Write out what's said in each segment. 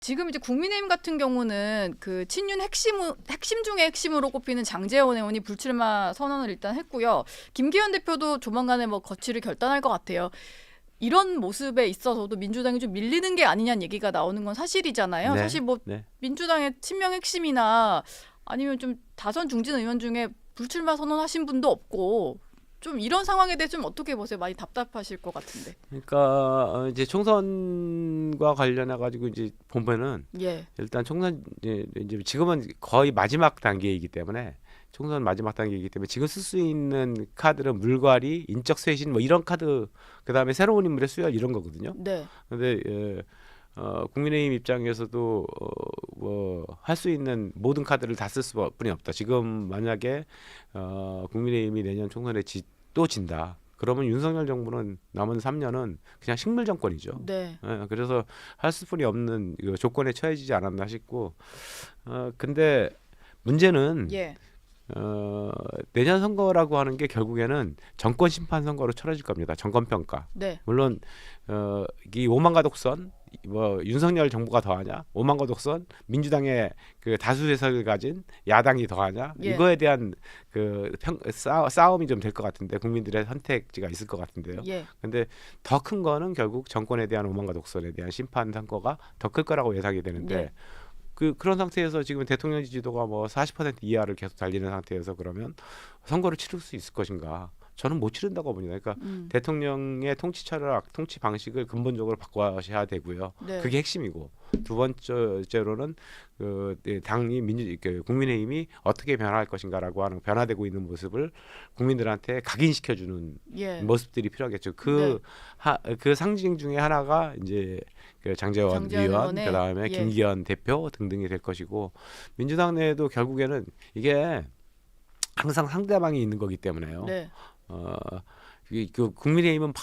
지금 이제 국민의힘 같은 경우는 그 친윤 핵심 중에 핵심으로 꼽히는 장제원 의원이 불출마 선언을 일단 했고요. 김기현 대표도 조만간에 뭐 거취를 결단할 것 같아요. 이런 모습에 있어서도 민주당이 좀 밀리는 게 아니냐는 얘기가 나오는 건 사실이잖아요. 네, 사실 뭐 네. 민주당의 친명 핵심이나 아니면 좀 다선 중진 의원 중에 불출마 선언하신 분도 없고 좀 이런 상황에 대해서 좀 어떻게 보세요? 많이 답답하실 것 같은데. 그러니까 이제 총선과 관련해 가지고 이제 보면은 예, 일단 총선 이제 지금은 거의 마지막 단계이기 때문에 총선 마지막 단계이기 때문에 지금 쓸 수 있는 카드는 물갈이, 인적 쇄신 뭐 이런 카드, 그다음에 새로운 인물의 수혈 이런 거거든요. 네, 근데 국민의힘 입장에서도 뭐 할 수 있는 모든 카드를 다 쓸 수뿐이 없다. 지금 만약에 국민의힘이 내년 총선에 또 진다. 그러면 윤석열 정부는 남은 3년은 그냥 식물 정권이죠. 네, 그래서 할 수뿐이 없는 그 조건에 처해지지 않았나 싶고, 근데 문제는 예, 내년 선거라고 하는 게 결국에는 정권 심판 선거로 치러질 겁니다. 정권 평가. 네, 물론 이 오만과 독선, 뭐 윤석열 정부가 더하냐, 오만과 독선, 민주당의 그 다수 세석을 가진 야당이 더하냐, 예, 이거에 대한 그 싸움이 좀 될 것 같은데, 국민들의 선택지가 있을 것 같은데요. 예, 근데 더 큰 거는 결국 정권에 대한 오만과 독선에 대한 심판 선거가 더 클 거라고 예상이 되는데, 예. 그런 상태에서 지금 대통령 지지도가 뭐 40% 이하를 계속 달리는 상태에서 그러면 선거를 치를 수 있을 것인가? 저는 못 치른다고 봅니다. 그러니까 대통령의 통치 철학, 통치 방식을 근본적으로 바꿔야 되고요. 네, 그게 핵심이고, 두 번째로는 당이 국민의힘이 어떻게 변화할 것인가라고 하는, 변화되고 있는 모습을 국민들한테 각인시켜주는 예, 모습들이 필요하겠죠. 네. 그 상징 중에 하나가 이제 그 장제원 장제원 의원, 의원의 그다음에 예, 김기현 대표 등등이 될 것이고, 민주당 내에도 결국에는 이게 항상 상대방이 있는 거기 때문에요. 네, 어, 그 국민의힘은 막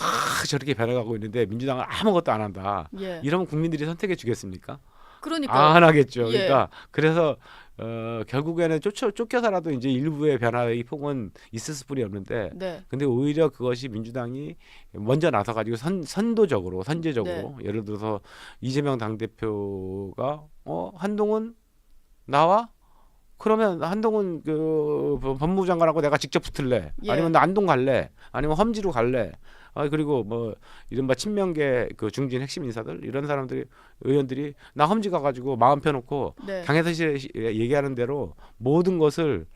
저렇게 변해가고 있는데 민주당은 아무것도 안 한다. 예. 이러면 국민들이 선택해 주겠습니까? 그러니까요. 안 하겠죠. 예, 그러니까 그래서 결국에는 쫓겨서라도 이제 일부의 변화의 폭은 있을 수뿐이 없는데, 네, 근데 오히려 그것이 민주당이 먼저 나서 가지고 선도적으로, 네, 선제적으로, 예를 들어서 이재명 당대표가 한동훈 나와? 그러면 한동훈 그 법무부 장관하고 내가 직접 붙을래? 예, 아니면 나 안동 갈래? 아니면 험지로 갈래? 그리고 뭐 이른바 친명계 그 중진 핵심 인사들, 이런 사람들이, 의원들이 나 험지 가가지고 마음 펴놓고 네, 당에서 얘기하는 대로 모든 것을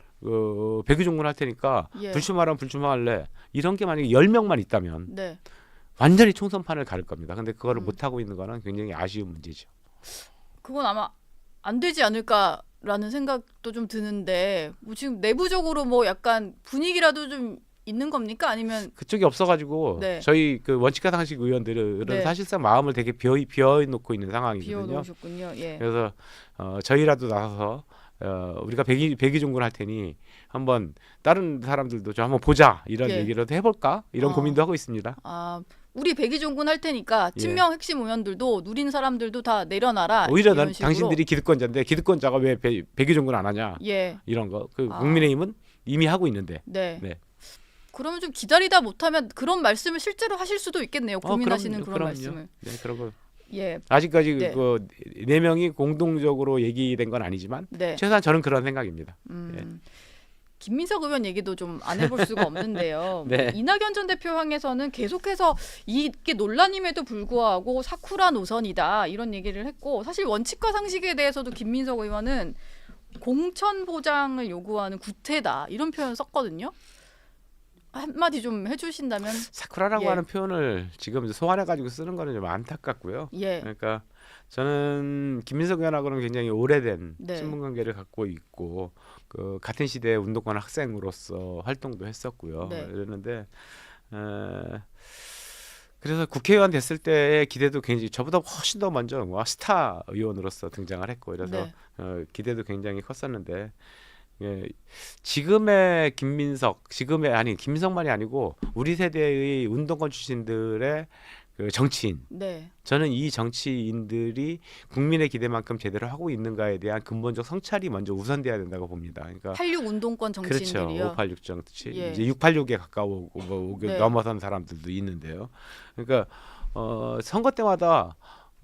백의종군 할 테니까 예, 불출마하면 불출마할래? 이런 게 만약에 10명만 있다면 네. 완전히 총선판을 가를 겁니다. 근데 그거를 음. 못 하고 있는 거는 굉장히 아쉬운 문제죠. 그건 아마 안 되지 않을까라는 생각도 좀 드는데 뭐 지금 내부적으로 뭐 약간 분위기라도 좀 있는 겁니까? 아니면 그쪽이 없어가지고 네, 저희 그 원칙과 상식 의원들은 네, 사실상 마음을 되게 비워 놓고 있는 상황이거든요. 비워놓으셨군요. 예. 그래서 저희라도 나서서 우리가 백의종군 할 테니 한번 다른 사람들도 좀 한번 보자, 이런 예. 얘기라도 해볼까, 이런 어. 고민도 하고 있습니다. 우리 백의종군 할 테니까 예. 친명 핵심 의원들도 누린 사람들도 다 내려놔라. 오히려 이런 난 식으로. 당신들이 기득권자인데 기득권자가 왜 백의종군 안 하냐, 예. 이런 거. 그 아. 국민의힘은 이미 하고 있는데. 네. 네. 그러면 좀 기다리다 못하면 그런 말씀을 실제로 하실 수도 있겠네요. 고민하시는 그런 그럼요. 말씀을. 네, 그런 거. 예. 아직까지 네. 그 네 명이 공동적으로 얘기된 건 아니지만 네. 최소한 저는 그런 생각입니다. 김민석 의원 얘기도 좀 안 해볼 수가 없는데요. 네. 이낙연 전 대표 향해서는 계속해서 이게 논란임에도 불구하고 사쿠라 노선이다 이런 얘기를 했고, 사실 원칙과 상식에 대해서도 김민석 의원은 공천 보장을 요구하는 구태다 이런 표현 썼거든요. 한마디 좀 해주신다면. 사쿠라라고 예. 하는 표현을 지금 소환해 가지고 쓰는 거는 좀 안타깝고요. 예. 그러니까 저는 김민석 의원하고는 굉장히 오래된 네. 친분 관계를 갖고 있고, 그 같은 시대의 운동권 학생으로서 활동도 했었고요. 네. 그랬는데 그래서 국회의원 됐을 때의 기대도 굉장히 저보다 훨씬 더 먼저 스타 의원으로서 등장을 했고, 그래서 네. 기대도 굉장히 컸었는데, 예, 지금의 김민석만이 아니고 우리 세대의 운동권 출신들의 그 정치인, 네. 저는 이 정치인들이 국민의 기대만큼 제대로 하고 있는가에 대한 근본적 성찰이 먼저 우선돼야 된다고 봅니다. 그러니까 86 운동권 그렇죠. 정치인들이요. 586 정치, 예. 이제 686에 가까우고 뭐 네. 넘어선 사람들도 있는데요. 그러니까 선거 때마다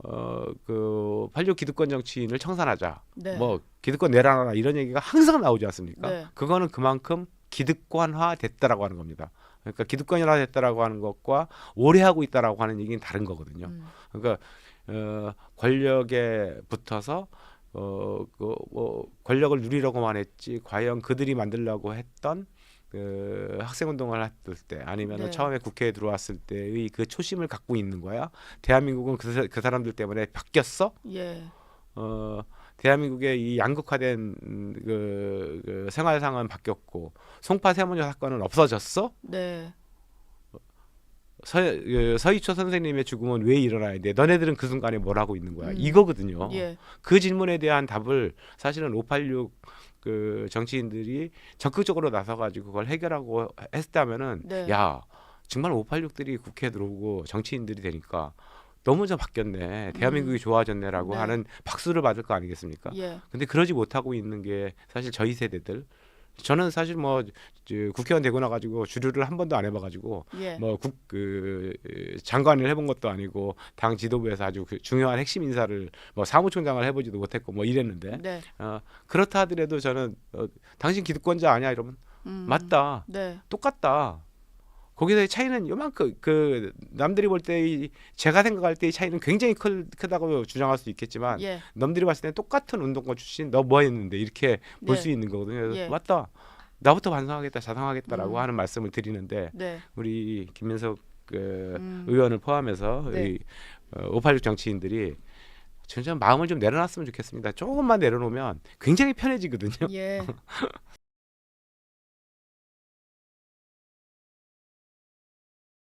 그86 기득권 정치인을 청산하자. 네. 뭐 기득권 내려놔라 이런 얘기가 항상 나오지 않습니까? 네. 그거는 그만큼 기득권화 됐다라고 하는 겁니다. 그러니까 기득권화 됐다라고 하는 것과 오래 하고 있다라고 하는 얘기는 다른 거거든요. 그러니까 권력에 붙어서 권력을 누리려고만 했지 과연 그들이 만들려고 했던 그 학생운동을 했을 때 아니면 네. 처음에 국회에 들어왔을 때의 그 초심을 갖고 있는 거야. 대한민국은 그 사람들 때문에 바뀌었어. 예. 대한민국의 이 양극화된 그 생활상은 바뀌었고 송파 세모녀 사건은 없어졌어. 네. 서희초 선생님의 죽음은 왜 일어나야 돼? 너네들은 그 순간에 뭘 하고 있는 거야? 음. 이거거든요. 예. 그 질문에 대한 답을 사실은 586 그 정치인들이 적극적으로 나서가지고 그걸 해결하고 했다면은 네. 야 정말 586들이 국회에 들어오고 정치인들이 되니까 너무 좀 바뀌었네. 대한민국이 좋아졌네라고 네. 하는 박수를 받을 거 아니겠습니까? 예. 근데 그러지 못하고 있는 게 사실 저희 세대들. 저는 사실 뭐 국회의원 되고 나가지고 주류를 한 번도 안 해봐가지고 예. 뭐 장관을 해본 것도 아니고 당 지도부에서 아주 그 중요한 핵심 인사를 뭐 사무총장을 해보지도 못했고 뭐 이랬는데 네. 그렇다 하더라도 저는 당신 기득권자 아니야 이러면 맞다 네. 똑같다. 거기서의 차이는 요만큼 그 남들이 볼 때 제가 생각할 때의 차이는 굉장히 크다고 주장할 수 있겠지만 예. 남들이 봤을 때는 똑같은 운동권 출신 너 뭐 했는데 이렇게 볼 네. 수 있는 거거든요. 그래서 예. 맞다. 나부터 반성하겠다, 자성하겠다라고 하는 말씀을 드리는데 네. 우리 김민석 의원을 포함해서 네. 이 586 정치인들이 진짜 마음을 좀 내려놨으면 좋겠습니다. 조금만 내려놓으면 굉장히 편해지거든요. 예.